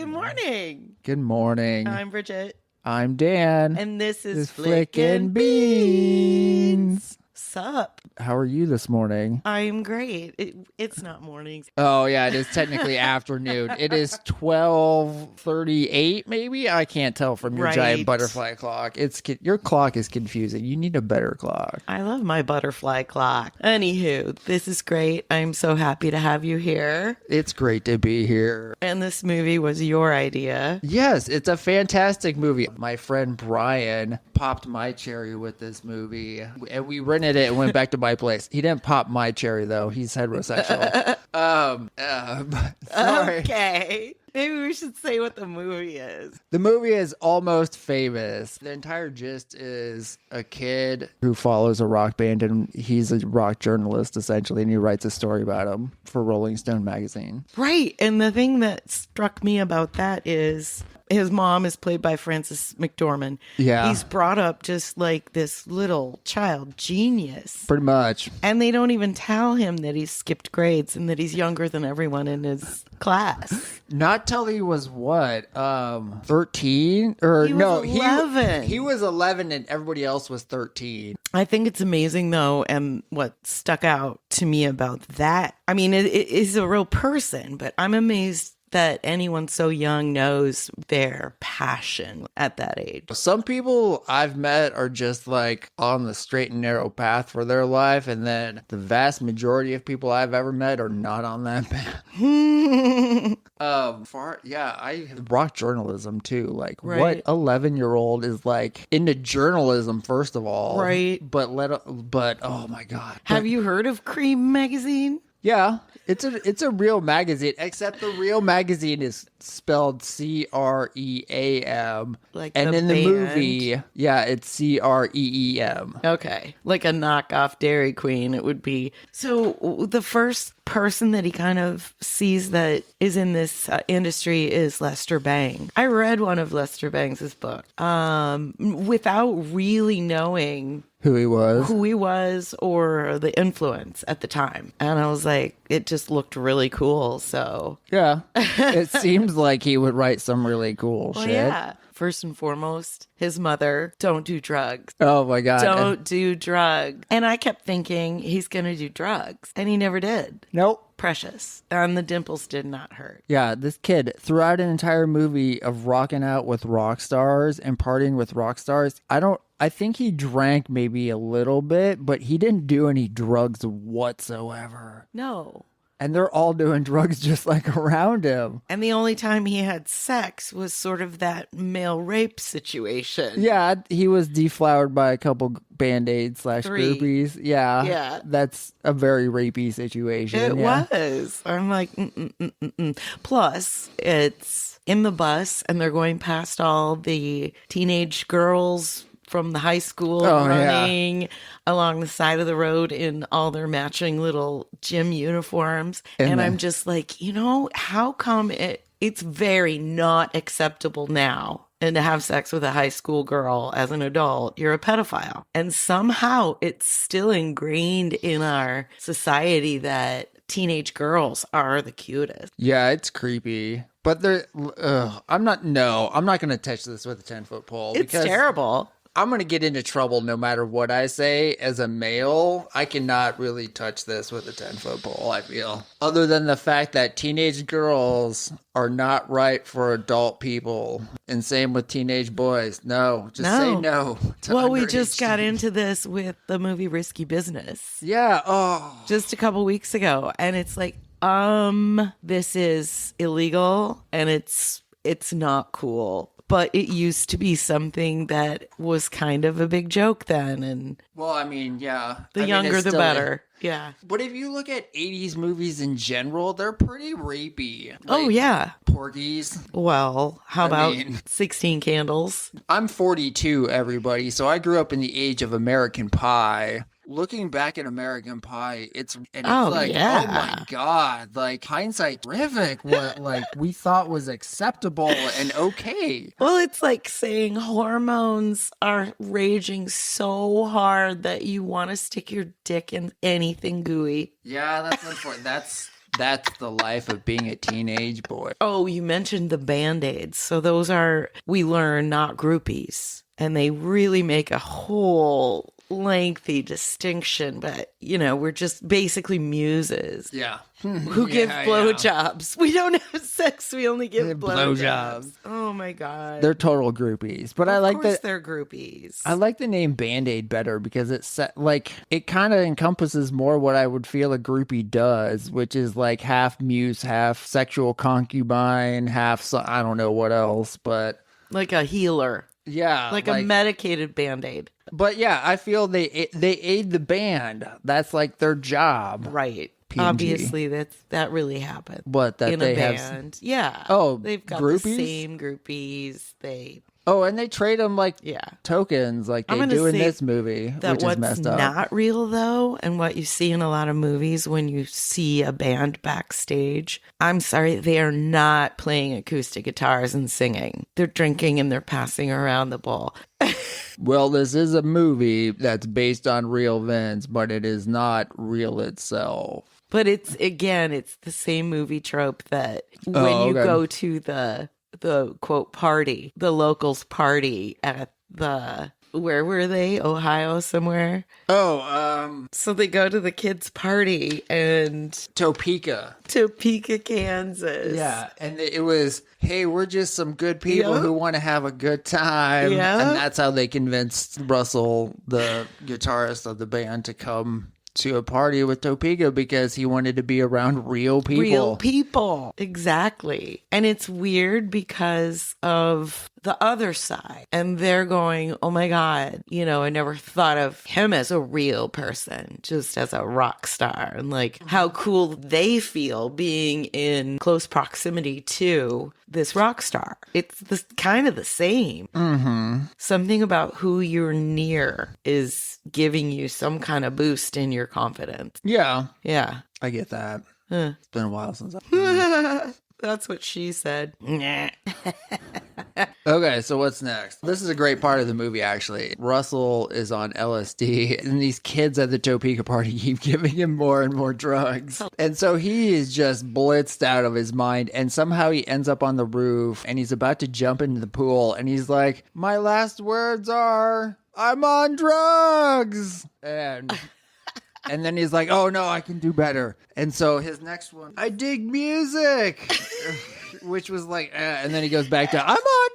Good morning. Good morning. I'm Bridget. I'm Dan. And this is Flickin' Beans. Sup? How are you this morning? I'm great. It's not mornings. Oh, yeah, it is technically afternoon. It is 12:38, maybe? I can't tell from your giant butterfly clock. Your clock is confusing. You need a better clock. I love my butterfly clock. Anywho, this is great. I'm so happy to have you here. It's great to be here. And this movie was your idea. Yes, it's a fantastic movie. My friend Brian popped my cherry with this movie, and we rented it and went back to my place. He didn't pop my cherry, though. He's heterosexual. Sorry. Okay. Maybe we should say what the movie is. The movie is Almost Famous. The entire gist is a kid who follows a rock band, and he's a rock journalist, essentially, and he writes a story about him for Rolling Stone magazine. Right. And the thing that struck me about that is his mom is played by Frances McDormand. Yeah. He's brought up just like this little child genius. Pretty much. And they don't even tell him that he's skipped grades and that he's younger than everyone in his class. Not till he was what? 13? Or he was no, 11. He was 11 and everybody else was 13. I think it's amazing though, and what stuck out to me about that, I mean, it is a real person, but I'm amazed that anyone so young knows their passion at that age. Some people I've met are just like on the straight and narrow path for their life, and then the vast majority of people I've ever met are not on that path. I rock journalism too. Like, right. What 11-year-old is like into journalism? First of all, right? But oh my god, have you heard of Cream magazine? Yeah, it's a real magazine, except the real magazine is spelled CREAM. Like and the in band? the movie, yeah, it's CREEM. Okay, like a knockoff Dairy Queen, it would be. So the first person that he kind of sees that is in this industry is Lester Bang. I read one of Lester Bangs' book without really knowing who he was or the influence at the time. And I was like, it just looked really cool. So yeah, it seems like he would write some really cool shit. Yeah. First and foremost, his mother, don't do drugs. Oh my God. Don't do drugs. And I kept thinking he's going to do drugs. And he never did. Nope. Precious. And the dimples did not hurt. Yeah, this kid, throughout an entire movie of rocking out with rock stars and partying with rock stars, I think he drank maybe a little bit, but he didn't do any drugs whatsoever. No. And they're all doing drugs just like around him. And the only time he had sex was sort of that male rape situation. Yeah, he was deflowered by a couple Band-Aids / groupies. Yeah. That's a very rapey situation. It was. I'm like, Plus, it's in the bus and they're going past all the teenage girls from the high school running along the side of the road in all their matching little gym uniforms. And I'm just like, how come it's very not acceptable now? And to have sex with a high school girl as an adult, you're a pedophile. And somehow it's still ingrained in our society that teenage girls are the cutest. Yeah, it's creepy. But I'm not going to touch this with a 10-foot pole. It's terrible. I'm going to get into trouble no matter what I say. As a male, I cannot really touch this with a 10-foot pole, I feel. Other than the fact that teenage girls are not right for adult people. And same with teenage boys. No, say no. Well, we just got into this with the movie Risky Business. Yeah. Oh. Just a couple weeks ago. And it's like, this is illegal and it's not cool. But it used to be something that was kind of a big joke then. And well, I mean, yeah. The younger, the better. Yeah. But if you look at 80s movies in general, they're pretty rapey. Oh, yeah. Porgies. Well, how about 16 Candles? I'm 42, everybody. So I grew up in the age of American Pie. Looking back at American Pie, it's oh my God, like hindsight terrific. What like we thought was acceptable and okay. Well, it's like saying hormones are raging so hard that you want to stick your dick in anything gooey. Yeah, that's unfortunate. That's the life of being a teenage boy. Oh, you mentioned the Band-Aids. So those are, we learn, not groupies. And they really make a whole lengthy distinction. But, you know, we're just basically muses. Yeah. Who give blowjobs. We don't have sex. We only give blowjobs. Blowjobs. Oh, my God. They're total groupies. But I like that. They're groupies. I like the name Band-Aid better because it kind of encompasses more what I would feel a groupie does, which is like half muse, half sexual concubine, half, I don't know what else, but. Like a healer. Yeah. Like a medicated Band-Aid. But yeah, I feel they aid the band. That's like their job. Right. PNG. Obviously, that really happened. What, that in they a band? have? Yeah. Oh, they've got groupies? the same groupies. And they trade them like tokens, like they do in this movie, which is messed up. What's not real though, and what you see in a lot of movies when you see a band backstage, I'm sorry, they are not playing acoustic guitars and singing. They're drinking and they're passing around the bowl. Well, this is a movie that's based on real events, but it is not real itself. But it's the same movie trope that when you go to the quote party, the locals party at where were they? Ohio somewhere? So they go to the kids' party and Topeka, Kansas. Yeah, and it was, hey, we're just some good people who want to have a good time. Yeah. And that's how they convinced Russell, the guitarist of the band, to come to a party with Topeka because he wanted to be around real people. Real people. Exactly. And it's weird because of the other side. And they're going, oh my God, you know, I never thought of him as a real person, just as a rock star. And like how cool they feel being in close proximity to this rock star. It's kind of the same. Mm-hmm. Something about who you're near is giving you some kind of boost in your confidence. Yeah. Yeah. I get that. It's been a while since That's what she said. Okay, so what's next? This is a great part of the movie, actually. Russell is on LSD, and these kids at the Topeka party keep giving him more and more drugs. And so he is just blitzed out of his mind, and somehow he ends up on the roof, and he's about to jump into the pool, and he's like, my last words are, I'm on drugs! And then he's like, oh no, I can do better. And so his next one, I dig music. Which was like, and then he goes back to, I'm on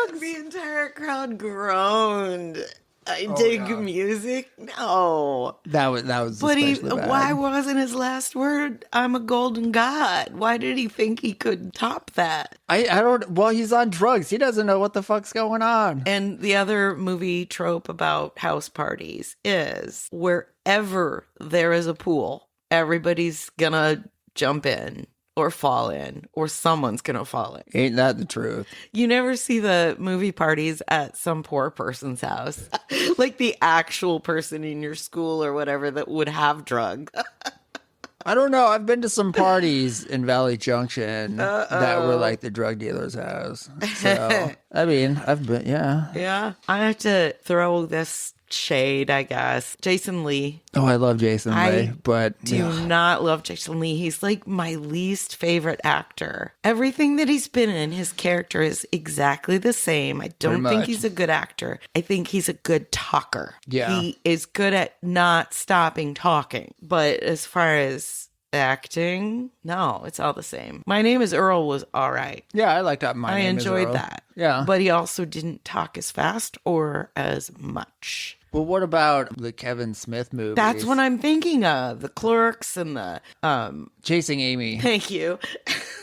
drugs. The entire crowd groaned. I dig music? No. That was But bad. Why wasn't his last word, I'm a golden god? Why did he think he could top that? I don't, well, he's on drugs. He doesn't know what the fuck's going on. And the other movie trope about house parties is wherever there is a pool, everybody's gonna jump in or fall in, or someone's gonna fall in. Ain't that the truth? You never see the movie parties at some poor person's house. Like the actual person in your school or whatever that would have drugs. I don't know. I've been to some parties in Valley Junction that were like the drug dealer's house. So, I mean, I've been, yeah. Yeah. I have to throw this shade, I guess. Jason Lee. Oh, I love Jason Lee, but do not love Jason Lee. He's like my least favorite actor. Everything that he's been in, his character is exactly the same. I don't think he's a good actor. I think he's a good talker. Yeah. He is good at not stopping talking. But as far as acting, no, it's all the same. My Name is Earl was all right. Yeah, I liked that. I enjoyed that. Yeah. But he also didn't talk as fast or as much. Well, what about the Kevin Smith movies? That's what I'm thinking of. The Clerks and the Chasing Amy. Thank you.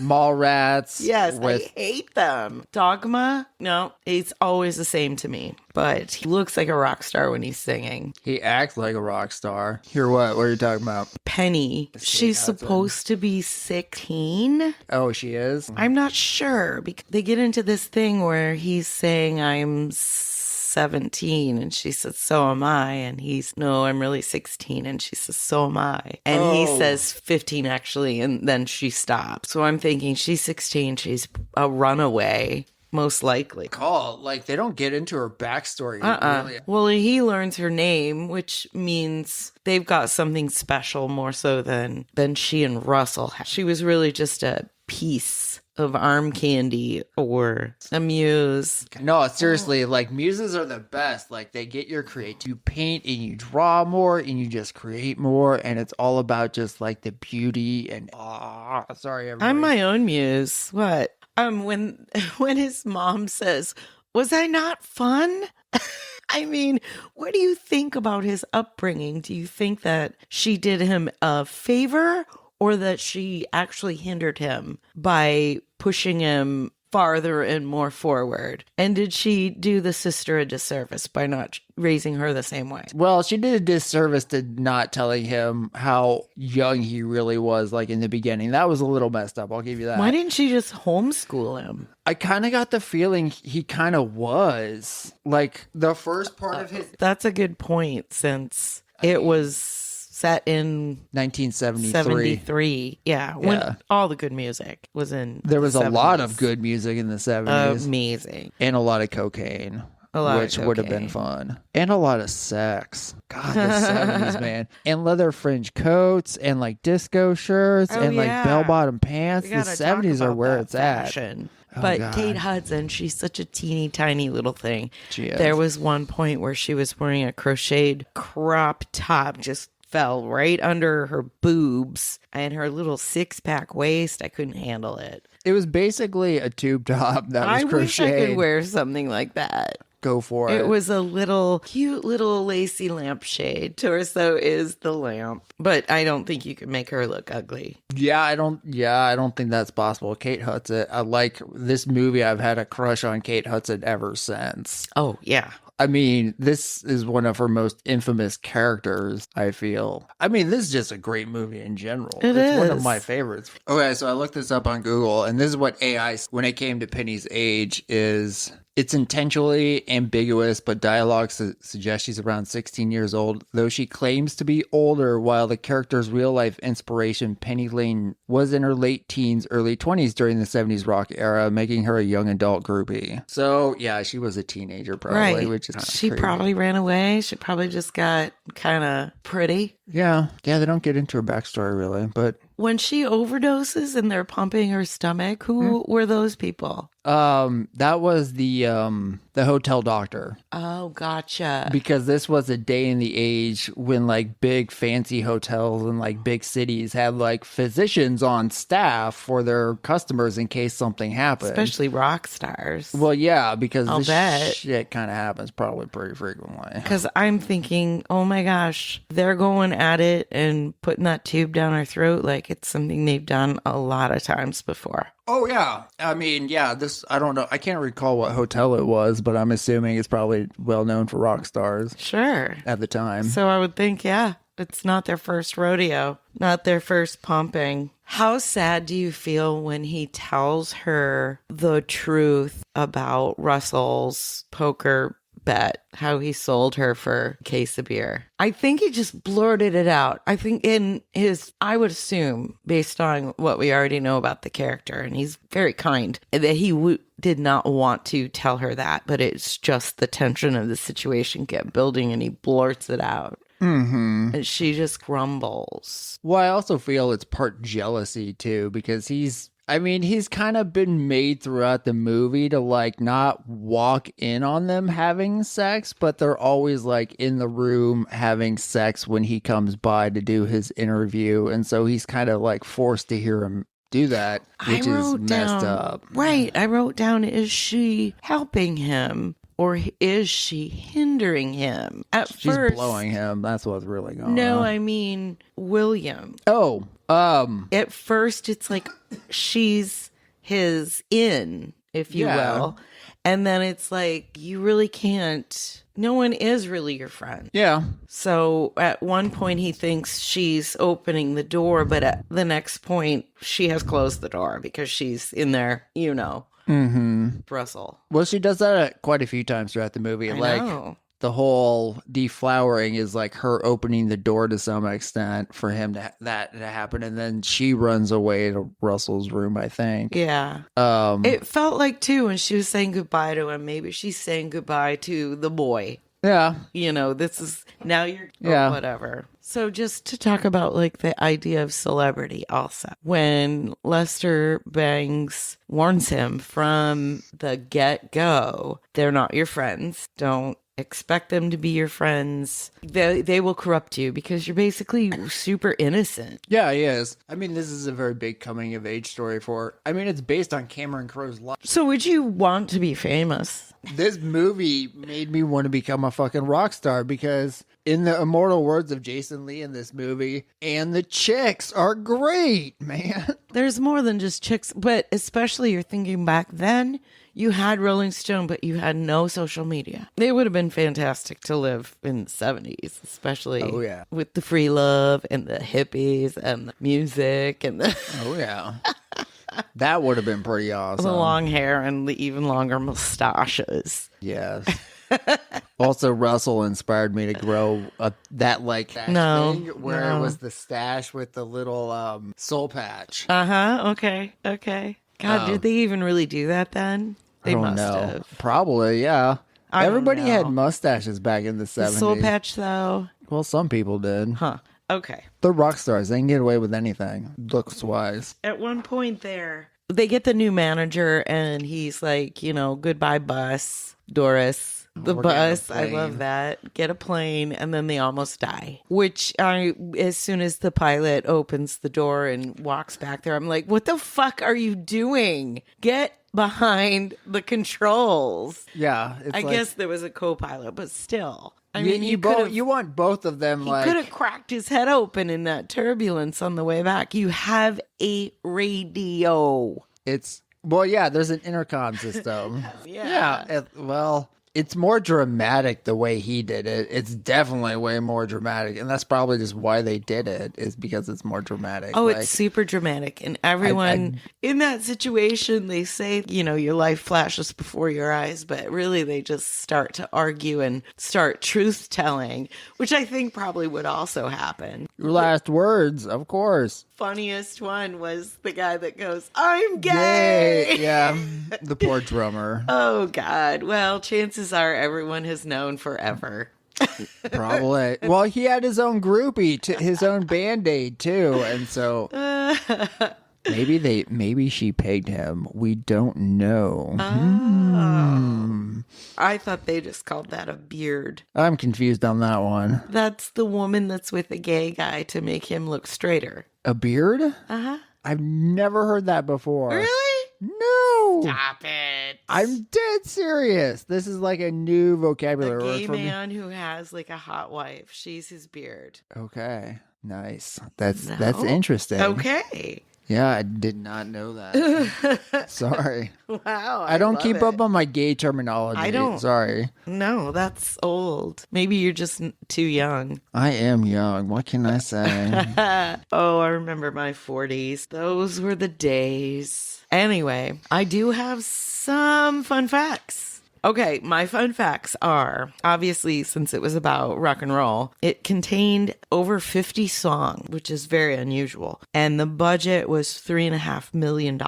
Mallrats. Yes, I hate them. Dogma? No, it's always the same to me. But he looks like a rock star when he's singing. He acts like a rock star. Hear what? What are you talking about? Penny. She's supposed to be 16. Oh, she is? I'm not sure. Because they get into this thing where he's saying, I'm 17, and she says, so am I, and he's, no, I'm really 16, and she says, so am I, and he says 15 actually, and then she stops. So I'm thinking she's 16, she's a runaway, most likely. Like, they don't get into her backstory. Really. Well, he learns her name, which means they've got something special more so than she and Russell had. She was really just a piece of arm candy or a muse. No, seriously, like, muses are the best. Like, they get your creativity. You paint and you draw more and you just create more, and it's all about just like the beauty and sorry, everybody. I'm my own muse. What? When his mom says, "Was I not fun?" I mean, what do you think about his upbringing? Do you think that she did him a favor, or that she actually hindered him by pushing him farther and more forward? And did she do the sister a disservice by not raising her the same way? Well, she did a disservice to not telling him how young he really was, like, in the beginning. That was a little messed up, I'll give you that. Why didn't she just homeschool him? I kind of got the feeling he kind of was. Like, the first part of his... That's a good point, since it was set in 1973. 73. Yeah, when all the good music was in There was the a 70s. lot of good music in the 70s. Amazing. And a lot of cocaine. Which would have been fun. And a lot of sex. God, the 70s, man. And leather fringe coats and like disco shirts and like bell-bottom pants. The 70s are where it's fashion. at. But God. Kate Hudson, she's such a teeny tiny little thing. She is. There was one point where she was wearing a crocheted crop top, just fell right under her boobs, and her little 6-pack waist. I couldn't handle it. It was basically a tube top that was crocheted. I wish I could wear something like that. Go for it. It was a cute little lacy lampshade. Torso is the lamp, but I don't think you could make her look ugly. I don't think that's possible. Kate Hudson, I like this movie. I've had a crush on Kate Hudson ever since. Oh, yeah. I mean, this is one of her most infamous characters, I feel. I mean, this is just a great movie in general. It's one of my favorites. Okay, so I looked this up on Google, and this is what AI, when it came to Penny's age, is... It's intentionally ambiguous, but dialogue suggests she's around 16 years old, though she claims to be older, while the character's real-life inspiration, Penny Lane, was in her late teens, early 20s during the 70s rock era, making her a young adult groupie. So, yeah, she was a teenager probably, which is She crazy. probably ran away. She probably just got kind of pretty. Yeah, they don't get into her backstory, really, but... When she overdoses and they're pumping her stomach, who were those people? That was the hotel doctor. Oh, gotcha. Because this was a day in the age when like big fancy hotels and like big cities had like physicians on staff for their customers in case something happened. Especially rock stars. Well, yeah, because I'll bet. Shit kind of happens probably pretty frequently. Because I'm thinking, oh my gosh, they're going at it and putting that tube down our throat like it's something they've done a lot of times before. Oh, yeah. I mean, yeah, I don't know. I can't recall what hotel it was, but I'm assuming it's probably well known for rock stars. Sure. At the time. So I would think, yeah, it's not their first rodeo, not their first pumping. How sad do you feel when he tells her the truth about Russell's poker bet, how he sold her for a case of beer? I think he just blurted it out. I think I would assume, based on what we already know about the character, and he's very kind, that he did not want to tell her that, but it's just the tension of the situation kept building and he blurts it out. Mm-hmm. And she just grumbles. Well, I also feel it's part jealousy too, because he's kind of been made throughout the movie to like not walk in on them having sex, but they're always like in the room having sex when he comes by to do his interview. And so he's kind of like forced to hear him do that, which is messed up. Right. I wrote down, is she helping him? Or is she hindering him? She's blowing him. That's what's really going on. No, I mean William. Oh, at first it's like she's his in, if you will. And then it's like, you really can't. No one is really your friend. Yeah. So at one point he thinks she's opening the door, but at the next point she has closed the door because she's in there, Mm-hmm. Russell. Well, she does that quite a few times throughout the movie. I like know. the whole deflowering is like her opening the door to some extent for him that to happen, and then she runs away to Russell's room, I think. Yeah. It felt like, too, when she was saying goodbye to him, maybe she's saying goodbye to the boy. Yeah. This is, now you're, yeah. whatever. So just to talk about, like, the idea of celebrity also. When Lester Bangs warns him from the get-go, they're not your friends. Don't expect them to be your friends. They will corrupt you because you're basically super innocent. Yeah, he is. I mean, this is a very big coming of age story it's based on Cameron Crowe's life. So would you want to be famous? This movie made me want to become a fucking rock star because in the immortal words of Jason Lee in this movie, and the chicks are great, man. There's more than just chicks, but especially you're thinking back then, you had Rolling Stone, but you had no social media. It would have been fantastic to live in the 70s, especially with the free love and the hippies and the music and the... Oh, yeah. That would have been pretty awesome. The long hair and the even longer mustaches. Yes. Also, Russell inspired me to grow that like thing where it was the stash with the little soul patch. Okay. God, did they even really do that then? They must have. Probably, yeah. Everybody had mustaches back in the 70s. The soul patch, though? Well, some people did. Huh. Okay. They're rock stars. They can get away with anything, looks-wise. At one point they get the new manager, and he's like, goodbye, bus, Doris. The bus, I love that. Get a plane, and then they almost die. Which, as soon as the pilot opens the door and walks back there, I'm like, what the fuck are you doing? Get behind the controls. Yeah. I guess there was a co-pilot, but still. I mean, you want both of them. He could have cracked his head open in that turbulence on the way back. You have a radio. There's an intercom system. Yeah. It's more dramatic the way he did it. It's definitely way more dramatic. And that's probably just why they did it, is because it's more dramatic. Oh, it's super dramatic. And everyone in that situation, they say, your life flashes before your eyes, but really they just start to argue and start truth telling, which I think probably would also happen. Your last words, of course. Funniest one was the guy that goes, I'm gay. Yeah, the poor drummer. Oh, God. Well, chances are everyone has known forever. Probably. Well, he had his own groupie, his own Band-Aid, too. And so maybe she pegged him. We don't know. I thought they just called that a beard. I'm confused on that one. That's the woman that's with a gay guy to make him look straighter. A beard? Uh-huh. I've never heard that before. Really? No. Stop it. I'm dead serious. This is like a new vocabulary word for me. A gay man who has like a hot wife. She's his beard. Okay. Nice. That's interesting. Okay. Yeah, I did not know that. Sorry. Wow. I don't keep up on my gay terminology. I don't. Sorry. No, that's old. Maybe you're just too young. I am young. What can I say? Oh, I remember my 40s. Those were the days. Anyway, I do have some fun facts. Okay, my fun facts are, obviously, since it was about rock and roll, it contained over 50 songs, which is very unusual. And the budget was $3.5 million,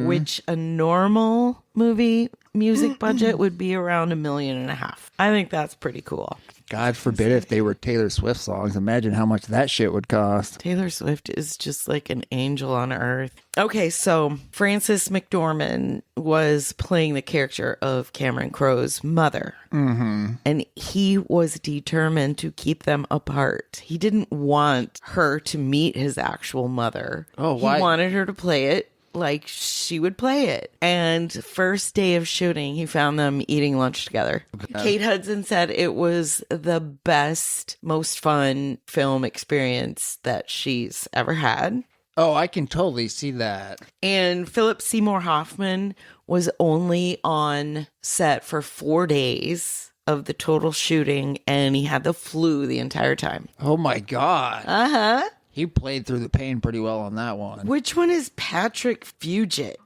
which a normal movie music budget would be around $1.5 million. I think that's pretty cool. God forbid if they were Taylor Swift songs. Imagine how much that shit would cost. Taylor Swift is just like an angel on earth. Okay, so Frances McDormand was playing the character of Cameron Crowe's mother. Mm-hmm. And he was determined to keep them apart. He didn't want her to meet his actual mother. Oh, why? He wanted her to play it like she would play it. And first day of shooting, he found them eating lunch together. Kate Hudson said it was the best, most fun film experience that she's ever had. Oh, I can totally see that. And Philip Seymour Hoffman was only on set for 4 days of the total shooting, and he had the flu the entire time. Oh my God. Uh-huh. He played through the pain pretty well on that one. Which one is Patrick Fugit?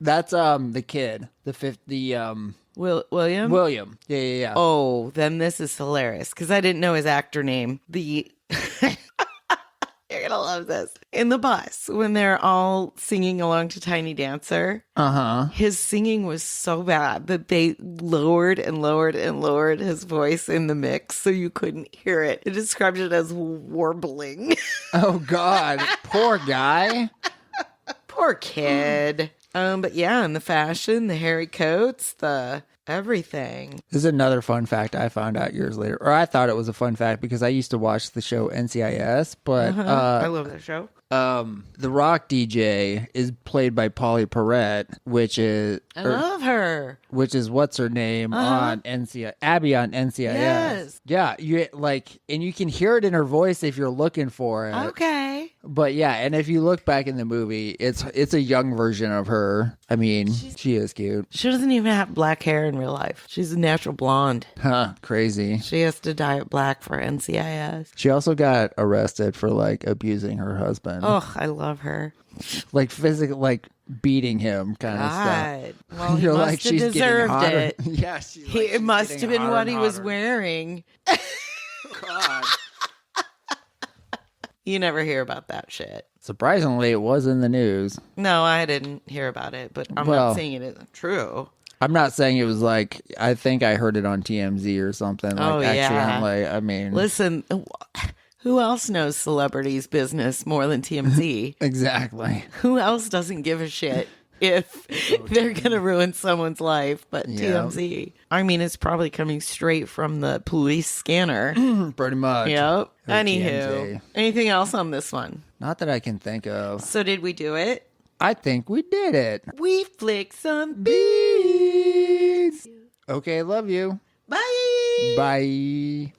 That's the kid. William? William. Yeah. Oh, then this is hilarious because I didn't know his actor name. You're going to love this. In the bus, when they're all singing along to Tiny Dancer, his singing was so bad that they lowered and lowered and lowered his voice in the mix so you couldn't hear it. It described it as warbling. Oh, God. Poor guy. Poor kid. But yeah, and the fashion, the hairy coats, the everything. This is another fun fact I found out years later. Or I thought it was a fun fact because I used to watch the show NCIS, but I love that show. the rock DJ is played by Polly Perrette, which is I love her. Which is what's her name on NCIS, Abby on NCIS. Yes. Yeah, you like, and you can hear it in her voice if you're looking for it. Okay. But yeah, and if you look back in the movie, it's a young version of her. I mean, she is cute. She doesn't even have black hair in real life. She's a natural blonde. Huh, crazy. She has to dye it black for NCIS. She also got arrested for like abusing her husband. Oh, I love her. Like physical, like beating him kind of stuff. Well, he You're must like, have she's deserved getting it. Yeah, It must have been what he was wearing. God. You never hear about that shit. Surprisingly, it was in the news. No, I didn't hear about it, but I'm not saying it isn't true. I'm not saying it was like, I think I heard it on TMZ or something. Like, accidentally. I mean, listen, who else knows celebrities' business more than TMZ? Exactly. Who else doesn't give a shit if they're going to ruin someone's life but TMZ? I mean, it's probably coming straight from the police scanner. Pretty much. Yep. Or Anywho, TMZ. Anything else on this one? Not that I can think of. So did we do it? I think we did it. We flick some beats. Okay, love you. Bye. Bye.